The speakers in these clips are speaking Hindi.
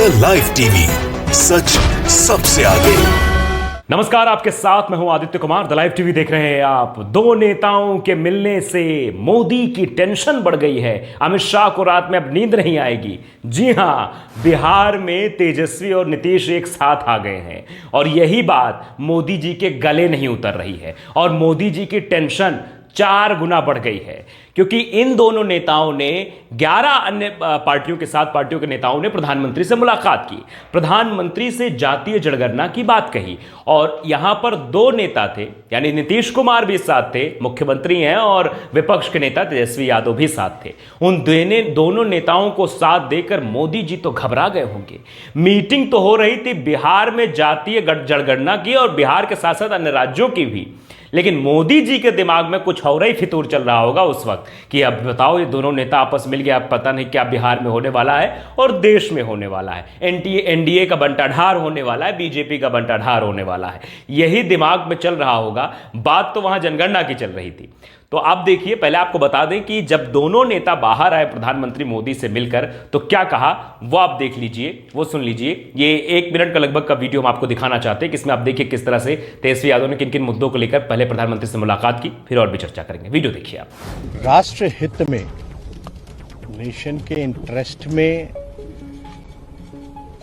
द लाइव टीवी, सच सबसे आगे। नमस्कार, आपके साथ मैं हूं Aditya Kumar. The live TV देख रहे हैं आप। दो नेताओं के मिलने से मोदी की टेंशन बढ़ गई है। अमित शाह को रात में अब नींद नहीं आएगी। जी हां, बिहार में तेजस्वी और नीतीश एक साथ आ गए हैं और यही बात मोदी जी के गले नहीं उतर रही है और मोदी जी की टेंशन 4 गुना बढ़ गई है, क्योंकि इन दोनों नेताओं ने 11 अन्य पार्टियों के नेताओं ने प्रधानमंत्री से मुलाकात की, प्रधानमंत्री से जातीय जनगणना की बात कही और यहां पर 2 नेता थे, यानी नीतीश कुमार भी साथ थे, मुख्यमंत्री हैं, और विपक्ष के नेता तेजस्वी यादव भी साथ थे। उन दोनों नेताओं को साथ देकर मोदी जी तो घबरा गए होंगे। मीटिंग तो हो रही थी बिहार में जातीय जनगणना की और बिहार के साथ साथ अन्य राज्यों की भी, लेकिन मोदी जी के दिमाग में कुछ और ही फितूर चल रहा होगा उस वक्त कि अब बताओ, ये दोनों नेता आपस मिल गया, अब पता नहीं क्या बिहार में होने वाला है और देश में होने वाला है। एनडीए का बंटाढार होने वाला है, बीजेपी का बंटाढार होने वाला है, यही दिमाग में चल रहा होगा। बात तो वहां जनगणना की चल रही थी। तो आप देखिए, पहले आपको बता दें कि जब दोनों नेता बाहर आए प्रधानमंत्री मोदी से मिलकर तो क्या कहा, वो आप देख लीजिए, वो सुन लीजिए। ये 1 मिनट का लगभग का वीडियो हम आपको दिखाना चाहते हैं, कि इसमें आप देखिए किस तरह से तेजस्वी यादव ने किन किन मुद्दों को लेकर पहले प्रधानमंत्री से मुलाकात की, फिर और भी चर्चा करेंगे। वीडियो देखिए आप। राष्ट्र हित में, नेशन के इंटरेस्ट में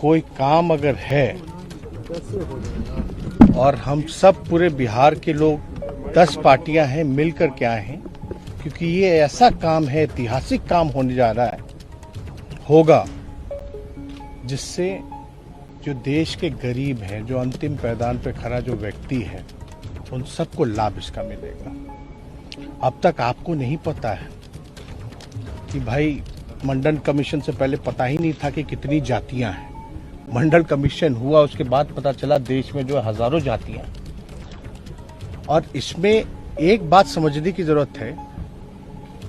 कोई काम अगर है और हम सब पूरे बिहार के लोग 10 पार्टियां हैं मिलकर के आए हैं, क्योंकि ये ऐसा काम है, ऐतिहासिक काम होने जा रहा है, होगा, जिससे जो देश के गरीब हैं, जो अंतिम पैदान पे खड़ा जो व्यक्ति है, उन सबको लाभ इसका मिलेगा। अब तक आपको नहीं पता है कि भाई मंडल कमीशन से पहले पता ही नहीं था कि कितनी जातियां हैं। मंडल कमीशन हुआ, उसके बाद पता चला देश में जो हजारों जातियां। और इसमें एक बात समझने की जरूरत है,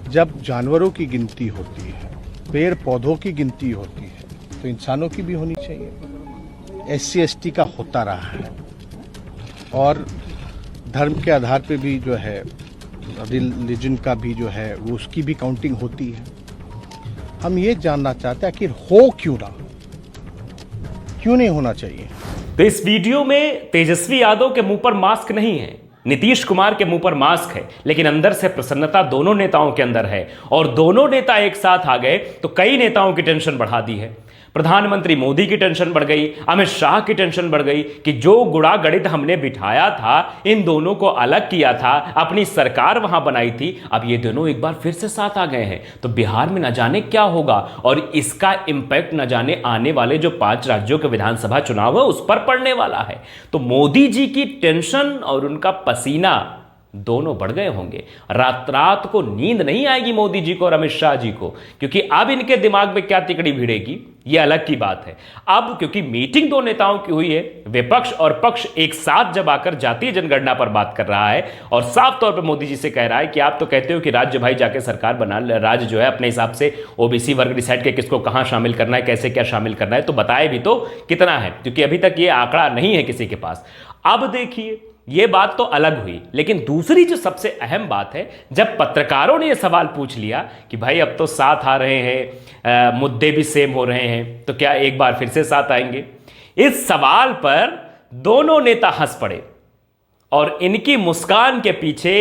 जब जानवरों की गिनती होती है, पेड़ पौधों की गिनती होती है, तो इंसानों की भी होनी चाहिए। SC ST का होता रहा है और धर्म के आधार पे भी जो है, रिलीजन का भी जो है, वो उसकी भी काउंटिंग होती है। हम ये जानना चाहते हैं कि हो क्यों ना, क्यों नहीं होना चाहिए। तो इस वीडियो में तेजस्वी यादव के मुंह पर मास्क नहीं है, नीतीश कुमार के मुंह पर मास्क है, लेकिन अंदर से प्रसन्नता दोनों नेताओं के अंदर है और दोनों नेता एक साथ आ गए तो कई नेताओं की टेंशन बढ़ा दी है। प्रधानमंत्री मोदी की टेंशन बढ़ गई, अमित शाह की टेंशन बढ़ गई कि जो गुड़ा गणित हमने बिठाया था, इन दोनों को अलग किया था, अपनी सरकार वहां बनाई थी, अब ये दोनों एक बार फिर से साथ आ गए हैं, तो बिहार में न जाने क्या होगा और इसका इंपैक्ट न जाने आने वाले जो 5 राज्यों के विधानसभा चुनाव है उस पर पड़ने वाला है। तो मोदी जी की टेंशन और उनका पसीना दोनों बढ़ गए होंगे। रात रात को नींद नहीं आएगी मोदी जी को और अमित शाह जी को, क्योंकि अब इनके दिमाग में क्या तिकड़ी भिड़ेगी ये अलग की बात है। अब क्योंकि मीटिंग 2 नेताओं की हुई है, विपक्ष और पक्ष एक साथ जब आकर जातीय जनगणना पर बात कर रहा है और साफ तौर पर मोदी जी से कह रहा है कि आप तो कहते हो कि राज्य भाई जाके सरकार बना, राज्य जो है अपने हिसाब से OBC वर्ग डिसाइड के किसको कहां शामिल करना है, कैसे क्या शामिल करना है, तो बताए भी तो कितना है, क्योंकि अभी तक ये आंकड़ा नहीं है किसी के पास। अब देखिए, ये बात तो अलग हुई, लेकिन दूसरी जो सबसे अहम बात है, जब पत्रकारों ने यह सवाल पूछ लिया कि भाई अब तो साथ आ रहे हैं, मुद्दे भी सेम हो रहे हैं, तो क्या एक बार फिर से साथ आएंगे? इस सवाल पर दोनों नेता हंस पड़े और इनकी मुस्कान के पीछे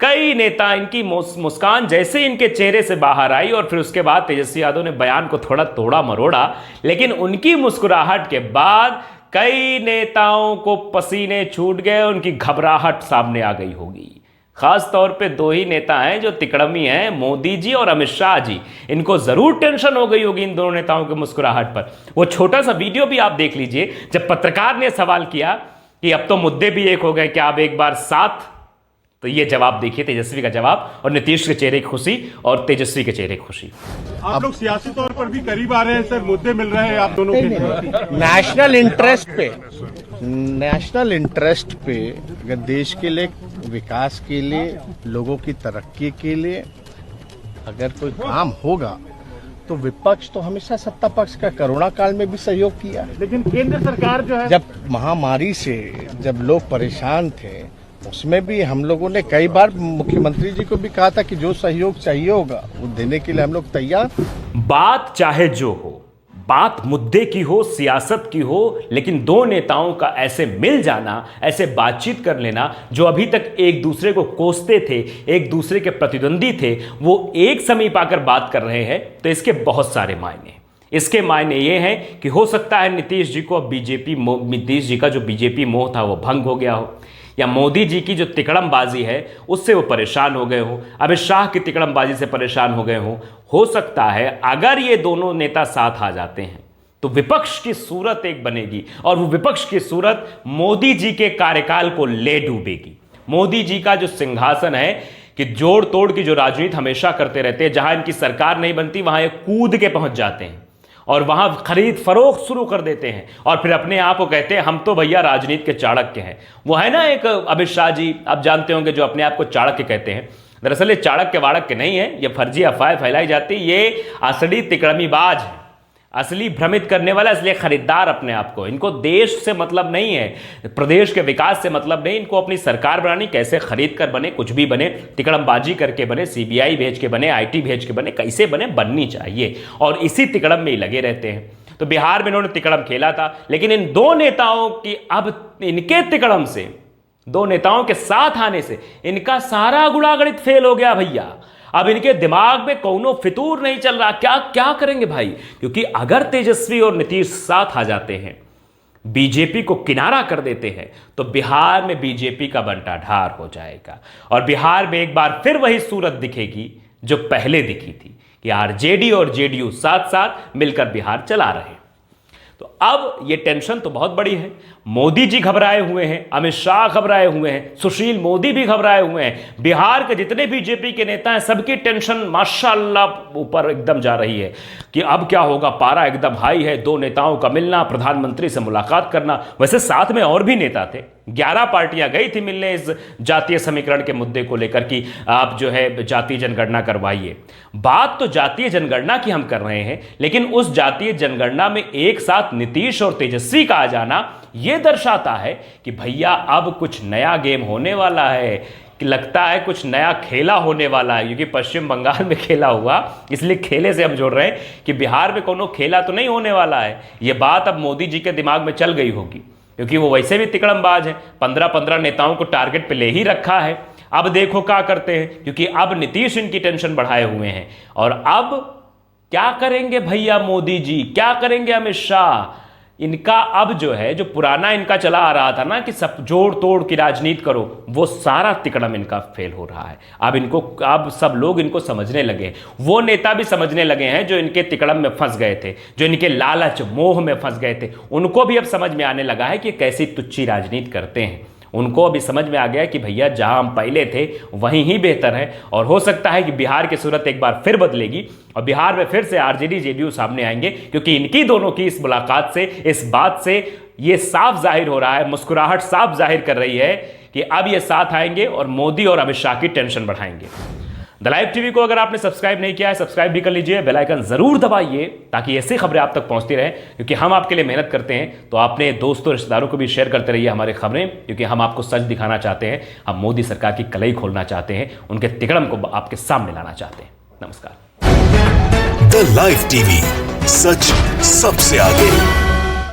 कई नेता, इनकी मुस्कान जैसे इनके चेहरे से बाहर आई और फिर उसके बाद तेजस्वी यादव ने बयान को थोड़ा तोड़ा मरोड़ा, लेकिन उनकी मुस्कुराहट के बाद कई नेताओं को पसीने छूट गए, उनकी घबराहट सामने आ गई होगी। खास तौर पे 2 ही नेता हैं जो तिकड़मी हैं, मोदी जी और अमित शाह जी। इनको जरूर टेंशन हो गई होगी इन दोनों नेताओं की मुस्कुराहट पर। वो छोटा सा वीडियो भी आप देख लीजिए, जब पत्रकार ने सवाल किया कि अब तो मुद्दे भी एक हो गए, क्या अब एक बार साथ, तो ये जवाब देखिए, तेजस्वी का जवाब, और नीतीश के चेहरे की खुशी और तेजस्वी के चेहरे की खुशी। आप लोग सियासी तौर पर भी करीब आ रहे हैं सर, मुद्दे मिल रहे हैं आप दोनों के। नेशनल इंटरेस्ट पे अगर देश के लिए, विकास के लिए, लोगों की तरक्की के लिए अगर कोई काम होगा तो विपक्ष तो हमेशा सत्ता पक्ष का कोरोना काल में भी सहयोग किया, लेकिन केंद्र सरकार जो है, जब महामारी से जब लोग परेशान थे, उसमें भी हम लोगों ने कई बार मुख्यमंत्री जी को भी कहा था कि जो सहयोग चाहिए होगा वो देने के लिए हम लोग तैयार। बात चाहे जो हो, बात मुद्दे की हो, सियासत की हो, लेकिन दो नेताओं का ऐसे मिल जाना, ऐसे बातचीत कर लेना, जो अभी तक एक दूसरे को कोसते थे, एक दूसरे के प्रतिद्वंदी थे, वो एक समीप आकर बात कर रहे हैं, तो इसके बहुत सारे मायने। इसके मायने ये हैं कि हो सकता है नीतीश जी को नीतीश जी का जो बीजेपी मोह था वो भंग हो गया हो, या मोदी जी की जो तिकड़मबाजी है उससे वो परेशान हो गए हो, अमित शाह की तिकड़मबाजी से परेशान हो गए हो सकता है अगर ये दोनों नेता साथ आ जाते हैं तो विपक्ष की सूरत एक बनेगी, और वो विपक्ष की सूरत मोदी जी के कार्यकाल को ले डूबेगी। मोदी जी का जो सिंहासन है कि जोड़ तोड़ की जो राजनीति हमेशा करते रहते हैं, जहां इनकी सरकार नहीं बनती वहां ये कूद के पहुंच जाते हैं और वहां खरीद फरोख्त शुरू कर देते हैं, और फिर अपने आप को कहते हैं हम तो भैया राजनीति के चाणक्य हैं। वो है ना एक अमित शाह जी, आप जानते होंगे, जो अपने आप को चाणक्य कहते हैं। दरअसल ये चाणक्य वाणक्य नहीं है, ये फर्जी अफवाहें फैलाई जाती, ये असली तिकड़मीबाज है, असली भ्रमित करने वाला, इसलिए खरीदार अपने आप को। इनको देश से मतलब नहीं है, प्रदेश के विकास से मतलब नहीं, इनको अपनी सरकार बनानी, कैसे खरीद कर बने, कुछ भी बने, तिकड़मबाजी करके बने, सीबीआई भेज के बने, आईटी भेज के बने, कैसे बने, बननी चाहिए, और इसी तिकड़म में ही लगे रहते हैं। तो बिहार में इन्होंने तिकड़म खेला था, लेकिन इन दो नेताओं की अब इनके तिकड़म से, दो नेताओं के साथ आने से इनका सारा गुणागणित फेल हो गया भैया। अब इनके दिमाग में कौनो फितूर नहीं चल रहा, क्या क्या करेंगे भाई, क्योंकि अगर तेजस्वी और नीतीश साथ आ जाते हैं, बीजेपी को किनारा कर देते हैं, तो बिहार में बीजेपी का बंटाढार हो जाएगा, और बिहार में एक बार फिर वही सूरत दिखेगी जो पहले दिखी थी कि आरजेडी और जेडीयू साथ साथ मिलकर बिहार चला रहे हैं। तो अब ये टेंशन तो बहुत बड़ी है। मोदी जी घबराए हुए हैं, अमित शाह घबराए हुए हैं, सुशील मोदी भी घबराए हुए हैं, बिहार के जितने बीजेपी के नेता हैं सबकी टेंशन माशाल्लाह ऊपर एकदम जा रही है कि अब क्या होगा, पारा एकदम हाई है। दो नेताओं का मिलना, प्रधानमंत्री से मुलाकात करना, वैसे साथ में और भी नेता थे, 11 पार्टियां गई थी मिलने इस जातीय समीकरण के मुद्दे को लेकर कि आप जो है जातीय जनगणना करवाइए। बात तो जातीय जनगणना की हम कर रहे हैं, लेकिन उस जातीय जनगणना में एक साथ नीतीश और तेजस्वी का आ जाना यह दर्शाता है कि भैया अब कुछ नया गेम होने वाला है, कि लगता है कुछ नया खेला होने वाला है, क्योंकि पश्चिम बंगाल में खेला हुआ, इसलिए खेले से हम जोड़ रहे हैं कि बिहार में कोनो खेला तो नहीं होने वाला है। यह बात अब मोदी जी के दिमाग में चल गई होगी, क्योंकि वो वैसे भी तिकड़मबाज हैं, 15-15 नेताओं को टारगेट पे ले ही रखा है। अब देखो क्या करते हैं, क्योंकि अब नीतीश इनकी टेंशन बढ़ाए हुए हैं, और अब क्या करेंगे भैया मोदी जी, क्या करेंगे अमित शाह। इनका अब जो है, जो पुराना इनका चला आ रहा था ना कि सब जोड़ तोड़ की राजनीति करो, वो सारा तिकड़म इनका फेल हो रहा है। अब सब लोग इनको समझने लगे, वो नेता भी समझने लगे हैं जो इनके तिकड़म में फंस गए थे, जो इनके लालच मोह में फंस गए थे, उनको भी अब समझ में आने लगा है कि कैसी तुच्छी राजनीति करते हैं। उनको अभी समझ में आ गया कि भैया जहां हम पहले थे वहीं ही बेहतर है, और हो सकता है कि बिहार की सूरत एक बार फिर बदलेगी और बिहार में फिर से आरजेडी जेडीयू सामने आएंगे, क्योंकि इनकी दोनों की इस मुलाकात से, इस बात से ये साफ जाहिर हो रहा है, मुस्कुराहट साफ जाहिर कर रही है कि अब ये साथ आएंगे और मोदी और अमित शाह की टेंशन बढ़ाएंगे। द लाइव टीवी को अगर आपने सब्सक्राइब नहीं किया है, सब्सक्राइब भी कर लीजिए, बेल आइकन जरूर दबाइए ताकि ऐसी खबरें आप तक पहुंचती रहे, क्योंकि हम आपके लिए मेहनत करते हैं। तो अपने दोस्तों रिश्तेदारों को भी शेयर करते रहिए हमारे खबरें, क्योंकि हम आपको सच दिखाना चाहते हैं, हम मोदी सरकार की कलई खोलना चाहते हैं, उनके तिकड़म को आपके सामने लाना चाहते हैं। नमस्कार। द लाइव टीवी, सच सबसे आगे।